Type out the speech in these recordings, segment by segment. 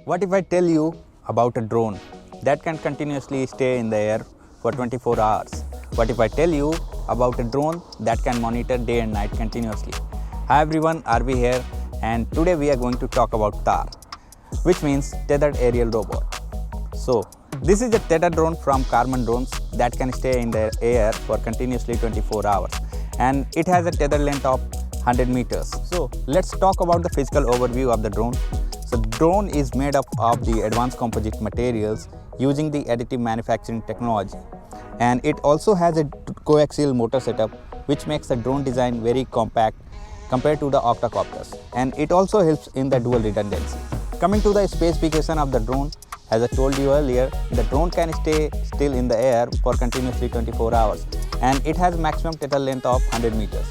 What if I tell you about a drone that can continuously stay in the air for 24 hours? What if I tell you about a drone that can monitor day and night continuously? Hi everyone, RV here, and today we are going to talk about TAR, which means Tethered Aerial Robot. So, this is a tethered drone from Karman Drones that can stay in the air for continuously 24 hours, and it has a tether length of 100 meters. So, let's talk about the physical overview of the drone. So, drone is made up of the advanced composite materials using the additive manufacturing technology, and it also has a coaxial motor setup which makes the drone design very compact compared to the octocopters, and it also helps in the dual redundancy. Coming to the specification of the drone, as I told you earlier, the drone can stay still in the air for continuously 24 hours, and it has maximum tether length of 100 meters.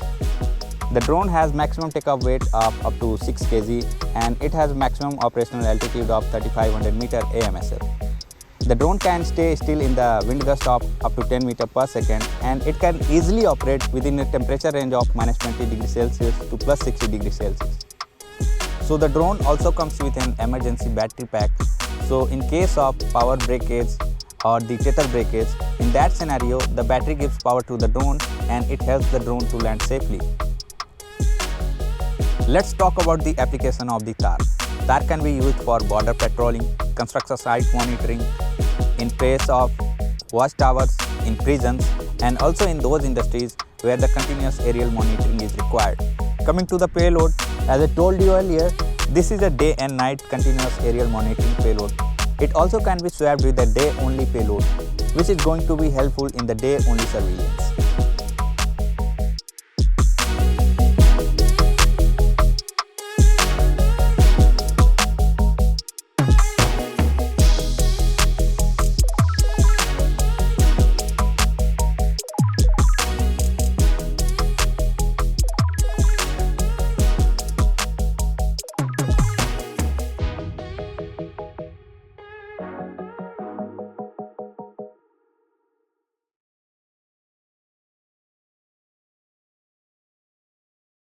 The drone has maximum takeoff weight of up to 6 kg, and it has maximum operational altitude of 3500 meter AMSL. The drone can stay still in the wind gust of up to 10 meters per second, and it can easily operate within a temperature range of -20 degrees Celsius to +60 degrees Celsius. So the drone also comes with an emergency battery pack. So in case of power breakage or the tether breakage, in that scenario, the battery gives power to the drone and it helps the drone to land safely. Let's talk about the application of the TAR. TAR can be used for border patrolling, construction site monitoring, in place of watchtowers, in prisons, and also in those industries where the continuous aerial monitoring is required. Coming to the payload, as I told you earlier, this is a day and night continuous aerial monitoring payload. It also can be swapped with a day-only payload, which is going to be helpful in the day-only surveillance.